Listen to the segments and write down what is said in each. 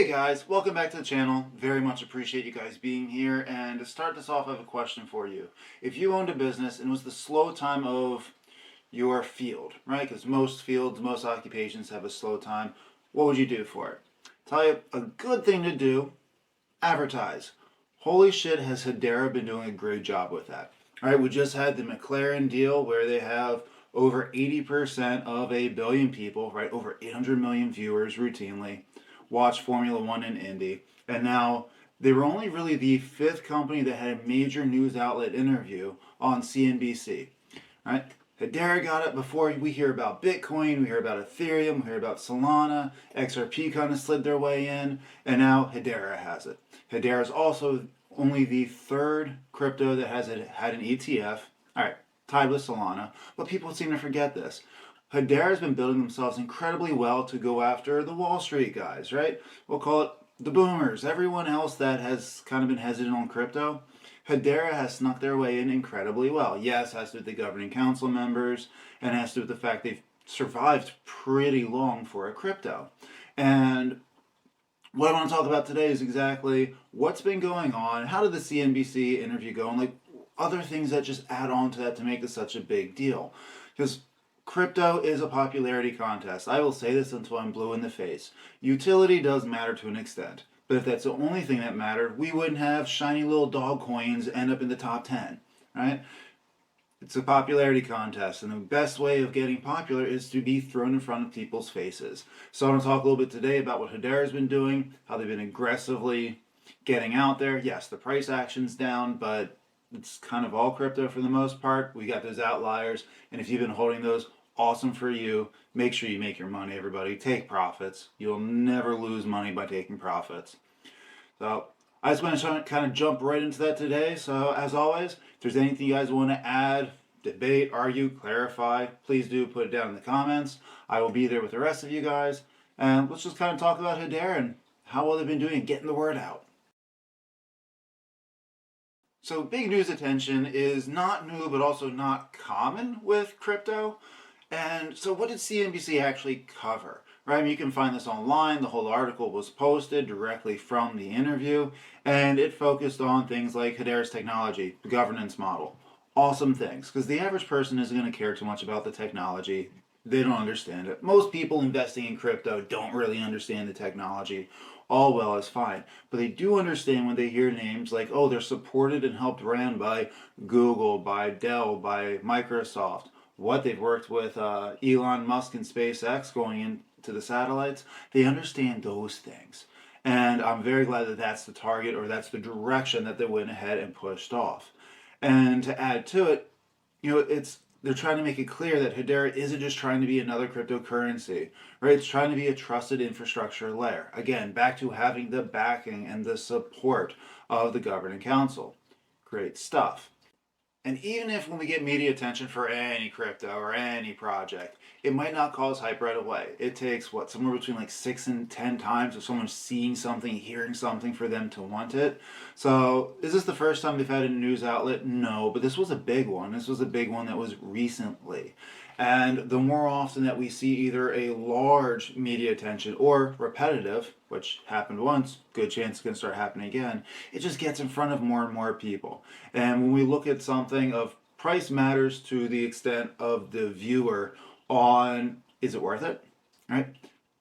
Hey guys, welcome back to the channel. Very much appreciate you guys being here. And to start this off, I have a question for you. If you owned a business and it was the slow time of your field, right? Because most fields, most occupations have a slow time. What would you do for it? Tell you a good thing to do, advertise. Holy shit, has Hedera been doing a great job with that. All right, we just had the McLaren deal where they have over 80% of a billion people, right? Over 800 million viewers routinely watch Formula One and Indy. And now they were only really the fifth company that had a major news outlet interview on CNBC, right? Hedera got it before we hear about Bitcoin, we hear about Ethereum, we hear about Solana, XRP kind of slid their way in, and now Hedera has it. Hedera is also only the third crypto that has had an ETF, all right, tied with Solana, but people seem to forget this. Hedera has been building themselves incredibly well to go after the Wall Street guys, right? We'll call it the boomers, everyone else that has kind of been hesitant on crypto. Hedera has snuck their way in incredibly well. Yes, has to do with the governing council members, and has to do with the fact they've survived pretty long for a crypto. And what I want to talk about today is exactly what's been going on, how did the CNBC interview go, and like other things that just add on to that to make this such a big deal. Because crypto is a popularity contest. I will say this until I'm blue in the face. Utility does matter to an extent. But if that's the only thing that mattered, we wouldn't have shiny little dog coins end up in the top 10, right? It's a popularity contest, and the best way of getting popular is to be thrown in front of people's faces. So I want to talk a little bit today about what Hedera's been doing, how they've been aggressively getting out there. Yes, the price action's down, but it's kind of all crypto for the most part. We got those outliers, and if you've been holding those, awesome for you. Make sure you make your money, everybody. Take profits. You'll never lose money by taking profits. So I just want to kind of jump right into that today. So as always, if there's anything you guys want to add, debate, argue, clarify, please do put it down in the comments. I will be there with the rest of you guys. And let's just kind of talk about Hedera and how well they've been doing getting the word out. So big news attention is not new, but also not common with crypto. And so what did CNBC actually cover? Right, I mean, you can find this online. The whole article was posted directly from the interview, and it focused on things like Hedera's technology, the governance model. Awesome things, because the average person isn't going to care too much about the technology. They don't understand it. Most people investing in crypto don't really understand the technology. All well is fine, but they do understand when they hear names like, oh, they're supported and helped ran by Google, by Dell, by Microsoft. What they've worked with Elon Musk and SpaceX going into the satellites, they understand those things. And I'm very glad that that's the target, or that's the direction that they went ahead and pushed off. And to add to it, they're trying to make it clear that Hedera isn't just trying to be another cryptocurrency, right? It's trying to be a trusted infrastructure layer. Again, back to having the backing and the support of the governing council. Great stuff. And even if when we get media attention for any crypto or any project, it might not cause hype right away. It takes, somewhere between like 6 and 10 times of someone seeing something, hearing something for them to want it. So is this the first time they've had a news outlet? No, but this was a big one. This was a big one that was recently. And the more often that we see either a large media attention or repetitive, which happened once, good chance it's going to start happening again, it just gets in front of more and more people. And when we look at something of price matters to the extent of the viewer on, is it worth it? Right?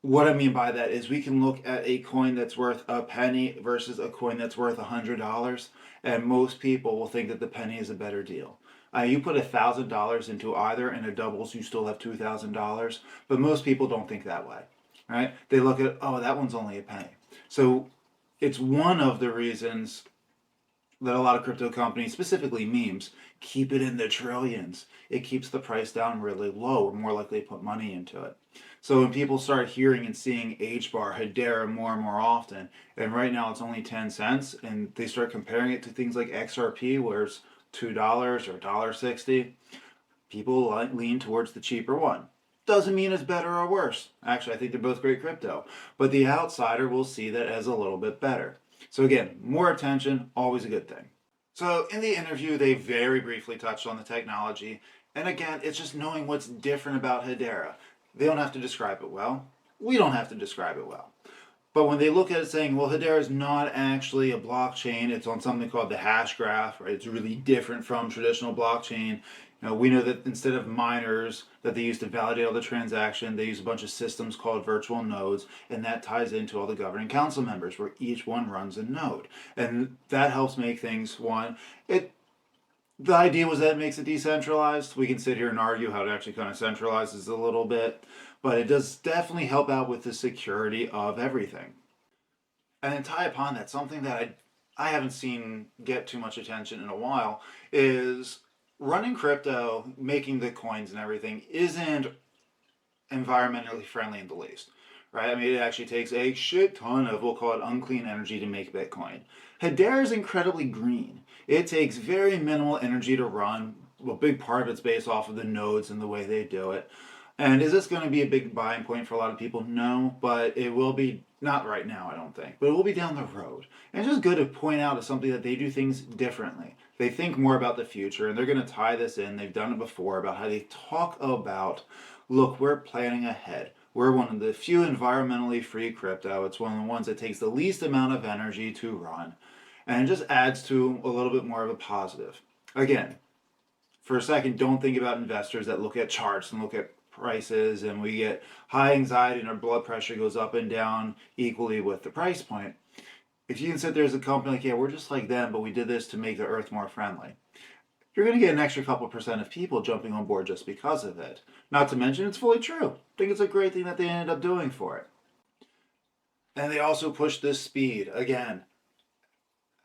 What I mean by that is we can look at a coin that's worth a penny versus a coin that's worth $100, and most people will think that the penny is a better deal. You put $1,000 into either and it doubles, you still have $2,000, but most people don't think that way, right? They look at, oh, that one's only a penny. So it's one of the reasons that a lot of crypto companies, specifically memes, keep it in the trillions. It keeps the price down really low. We're more likely to put money into it. So when people start hearing and seeing Hbar, Hedera more and more often, and right now it's only 10 cents, and they start comparing it to things like XRP, where it's $2 or $1.60, people lean towards the cheaper one. Doesn't mean it's better or worse. Actually, I think they're both great crypto. But the outsider will see that as a little bit better. So again, more attention, always a good thing. So in the interview, they very briefly touched on the technology. And again, it's just knowing what's different about Hedera. They don't have to describe it well. We don't have to describe it well. But when they look at it saying, well, Hedera is not actually a blockchain, it's on something called the hash graph, right? It's really different from traditional blockchain. We know that instead of miners that they use to validate all the transaction, they use a bunch of systems called virtual nodes, and that ties into all the governing council members where each one runs a node. And that helps make things the idea was that it makes it decentralized. We can sit here and argue how it actually kind of centralizes a little bit, but it does definitely help out with the security of everything. And then tie upon that, something that I haven't seen get too much attention in a while is running crypto, making the coins and everything isn't environmentally friendly in the least. Right? I mean, it actually takes a shit ton of, we'll call it unclean energy to make Bitcoin. Hedera is incredibly green. It takes very minimal energy to run. A big part of it's based off of the nodes and the way they do it. And is this going to be a big buying point for a lot of people? No, but it will be, not right now, I don't think, but it will be down the road. And it's just good to point out as something that they do things differently. They think more about the future, and they're going to tie this in. They've done it before about how they talk about, look, we're planning ahead. We're one of the few environmentally free crypto. It's one of the ones that takes the least amount of energy to run. And it just adds to a little bit more of a positive. Again, for a second, don't think about investors that look at charts and look at prices and we get high anxiety and our blood pressure goes up and down equally with the price point. If you can sit there as a company like, yeah, we're just like them, but we did this to make the earth more friendly, you're going to get an extra couple percent of people jumping on board just because of it. Not to mention, it's fully true. I think it's a great thing that they ended up doing for it. And they also push this speed. Again,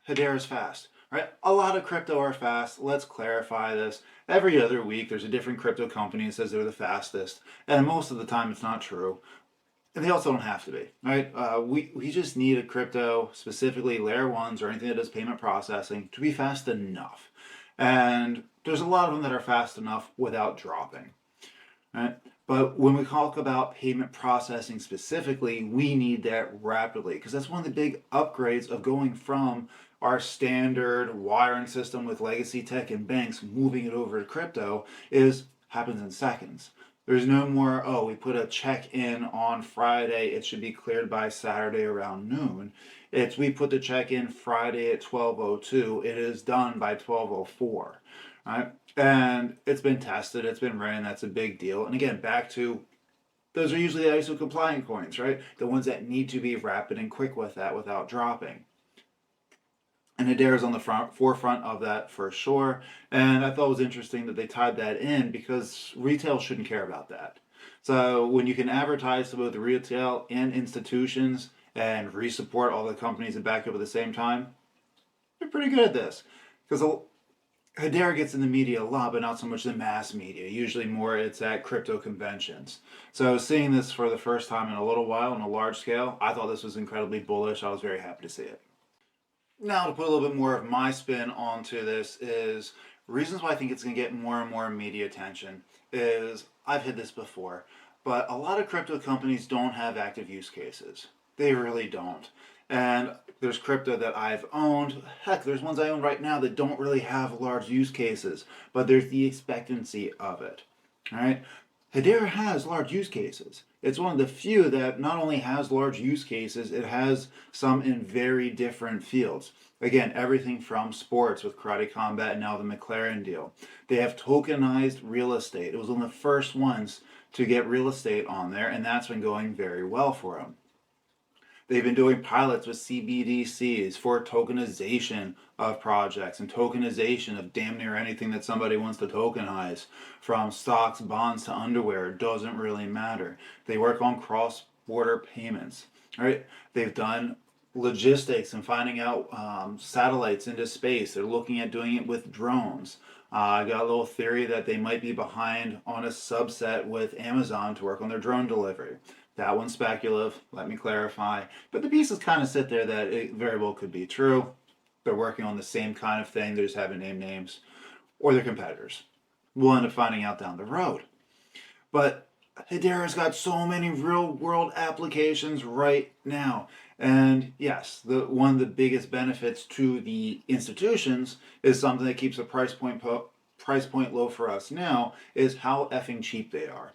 Hedera's fast, right? A lot of crypto are fast. Let's clarify this. Every other week, there's a different crypto company that says they're the fastest. And most of the time, it's not true. And they also don't have to be, right? We just need a crypto, specifically layer ones or anything that does payment processing, to be fast enough. And there's a lot of them that are fast enough without dropping, right? But when we talk about payment processing specifically, we need that rapidly because that's one of the big upgrades of going from our standard wiring system with legacy tech and banks, moving it over to crypto happens in seconds. There's no more, oh, we put a check in on Friday, it should be cleared by Saturday around noon. It's we put the check in Friday at 12:02, it is done by 12:04, right? And it's been tested, it's been ran, that's a big deal. And again, back to, those are usually the ISO compliant coins, right? The ones that need to be rapid and quick with that without dropping. And Hedera's on the forefront of that for sure. And I thought it was interesting that they tied that in because retail shouldn't care about that. So when you can advertise to both retail and institutions and re-support all the companies that back up at the same time, they're pretty good at this. Because Hedera gets in the media a lot, but not so much the mass media. Usually more it's at crypto conventions. So seeing this for the first time in a little while on a large scale, I thought this was incredibly bullish. I was very happy to see it. Now, to put a little bit more of my spin onto this is reasons why I think it's going to get more and more media attention is I've hit this before, but a lot of crypto companies don't have active use cases. They really don't. And there's crypto that I've owned. Heck, there's ones I own right now that don't really have large use cases, but there's the expectancy of it. All right? Hedera has large use cases. It's one of the few that not only has large use cases, it has some in very different fields. Again, everything from sports with Karate Combat and now the McLaren deal. They have tokenized real estate. It was one of the first ones to get real estate on there, and that's been going very well for them. They've been doing pilots with CBDCs for tokenization of projects and tokenization of damn near anything that somebody wants to tokenize, from stocks, bonds to underwear. It doesn't really matter. They work on cross-border payments. Right? They've done logistics and finding out satellites into space. They're looking at doing it with drones. I got a little theory that they might be behind on a subset with Amazon to work on their drone delivery. That one's speculative, let me clarify. But the pieces kind of sit there that it very well could be true. They're working on the same kind of thing, they just haven't named names. Or they're competitors. We'll end up finding out down the road. But Hedera's got so many real world applications right now. And yes, one of the biggest benefits to the institutions is something that keeps the price point low for us now is how effing cheap they are.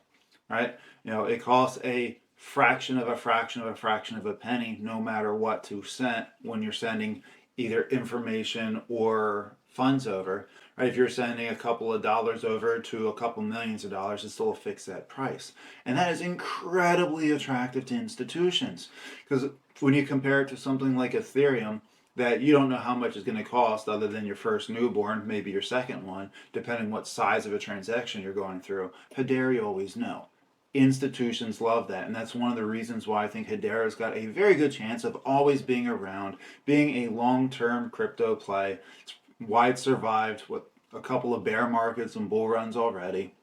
Right? You know, it costs a fraction of a fraction of a fraction of a penny, no matter what, to send when you're sending either information or funds over. Right? If you're sending a couple of dollars over to a couple millions of dollars, it's still a fixed set price. And that is incredibly attractive to institutions. Because when you compare it to something like Ethereum, that you don't know how much it's going to cost other than your first newborn, maybe your second one, depending what size of a transaction you're going through. Hedera, you always know. Institutions love that, and that's one of the reasons why I think Hedera's got a very good chance of always being around, being a long-term crypto play. It's why it survived with a couple of bear markets and bull runs already.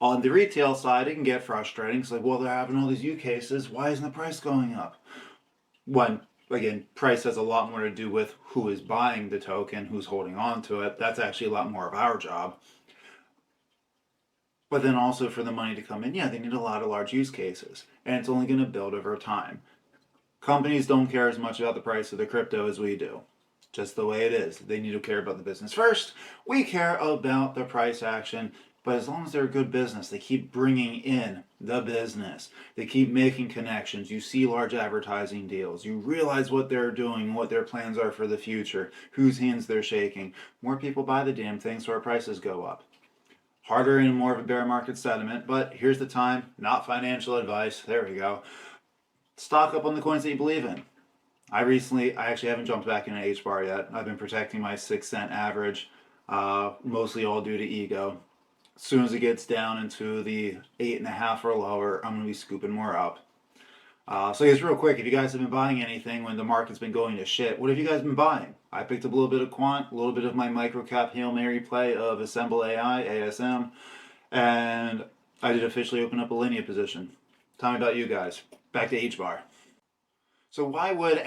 On the retail side, it can get frustrating. It's like, well, they're having all these use cases. Why isn't the price going up? One, again, price has a lot more to do with who is buying the token, who's holding on to it. That's actually a lot more of our job. But then also for the money to come in, yeah, they need a lot of large use cases. And it's only going to build over time. Companies don't care as much about the price of the crypto as we do. Just the way it is. They need to care about the business first. We care about the price action. But as long as they're a good business, they keep bringing in the business. They keep making connections. You see large advertising deals. You realize what they're doing, what their plans are for the future, whose hands they're shaking. More people buy the damn thing, so our prices go up. Harder in more of a bear market sentiment, but here's the time, not financial advice. There we go. Stock up on the coins that you believe in. I actually haven't jumped back into Hbar yet. I've been protecting my 6 cent average, mostly all due to ego. As soon as it gets down into the 8.5 or lower, I'm going to be scooping more up. So I guess real quick, if you guys have been buying anything when the market's been going to shit, what have you guys been buying? I picked up a little bit of Quant, a little bit of my microcap Hail Mary play of Assemble AI, ASM, and I did officially open up a linear position. Tell me about you guys. Back to Hbar. So why would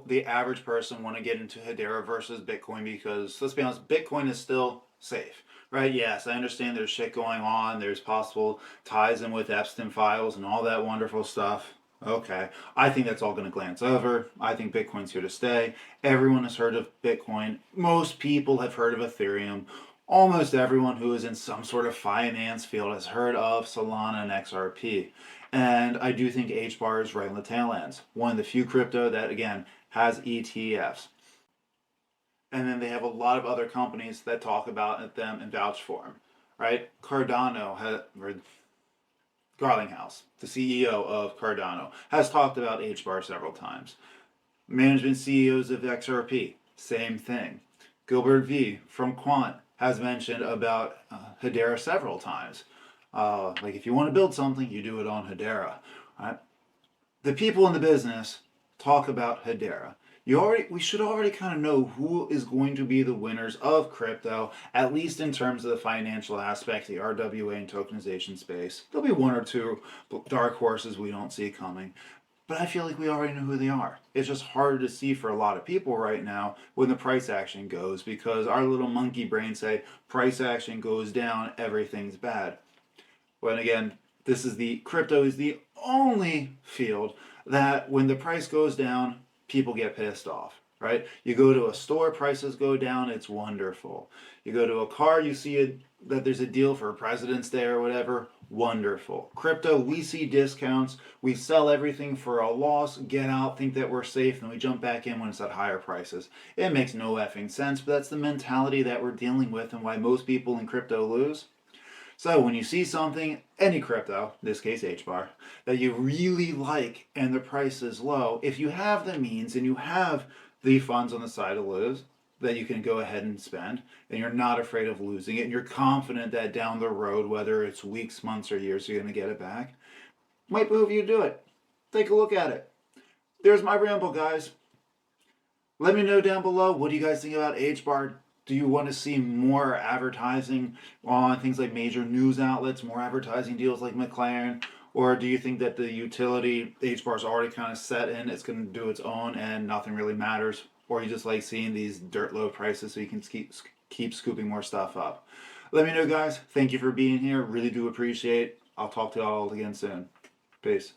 the average person want to get into Hedera versus Bitcoin? Because let's be honest, Bitcoin is still safe, right? Yes, I understand there's shit going on. There's possible ties in with Epstein files and all that wonderful stuff. Okay, I think that's all going to glance over. I think Bitcoin's here to stay. Everyone has heard of Bitcoin. Most people have heard of Ethereum. Almost everyone who is in some sort of finance field has heard of Solana and XRP. And I do think Hbar is right on the tail ends. One of the few crypto that, again, has ETFs. And then they have a lot of other companies that talk about them and vouch for them, right? Garlinghouse, the CEO of Cardano, has talked about Hbar several times. Management CEOs of XRP, same thing. Gilbert V from Quant has mentioned about Hedera several times. Like if you want to build something, you do it on Hedera. Right? The people in the business talk about Hedera. We should already kind of know who is going to be the winners of crypto, at least in terms of the financial aspect, the RWA and tokenization space. There'll be one or two dark horses we don't see coming. But I feel like we already know who they are. It's just harder to see for a lot of people right now when the price action goes, because our little monkey brains say price action goes down, everything's bad. But again, crypto is the only field that when the price goes down, people get pissed off, right? You go to a store, prices go down, it's wonderful. You go to a car, you see that there's a deal for President's Day or whatever, wonderful. Crypto, we see discounts, we sell everything for a loss, get out, think that we're safe, and we jump back in when it's at higher prices. It makes no effing sense, but that's the mentality that we're dealing with and why most people in crypto lose. So when you see something, any crypto, in this case Hbar, that you really like and the price is low, if you have the means and you have the funds on the side to lose, that you can go ahead and spend, and you're not afraid of losing it, and you're confident that down the road, whether it's weeks, months, or years, you're going to get it back, might behoove you to do it. Take a look at it. There's my ramble, guys. Let me know down below, what do you guys think about Hbar? Do you want to see more advertising on things like major news outlets, more advertising deals like McLaren? Or do you think that the utility Hbar is already kind of set in, it's going to do its own and nothing really matters? Or you just like seeing these dirt low prices so you can keep scooping more stuff up? Let me know, guys. Thank you for being here. Really do appreciate it. I'll talk to you all again soon. Peace.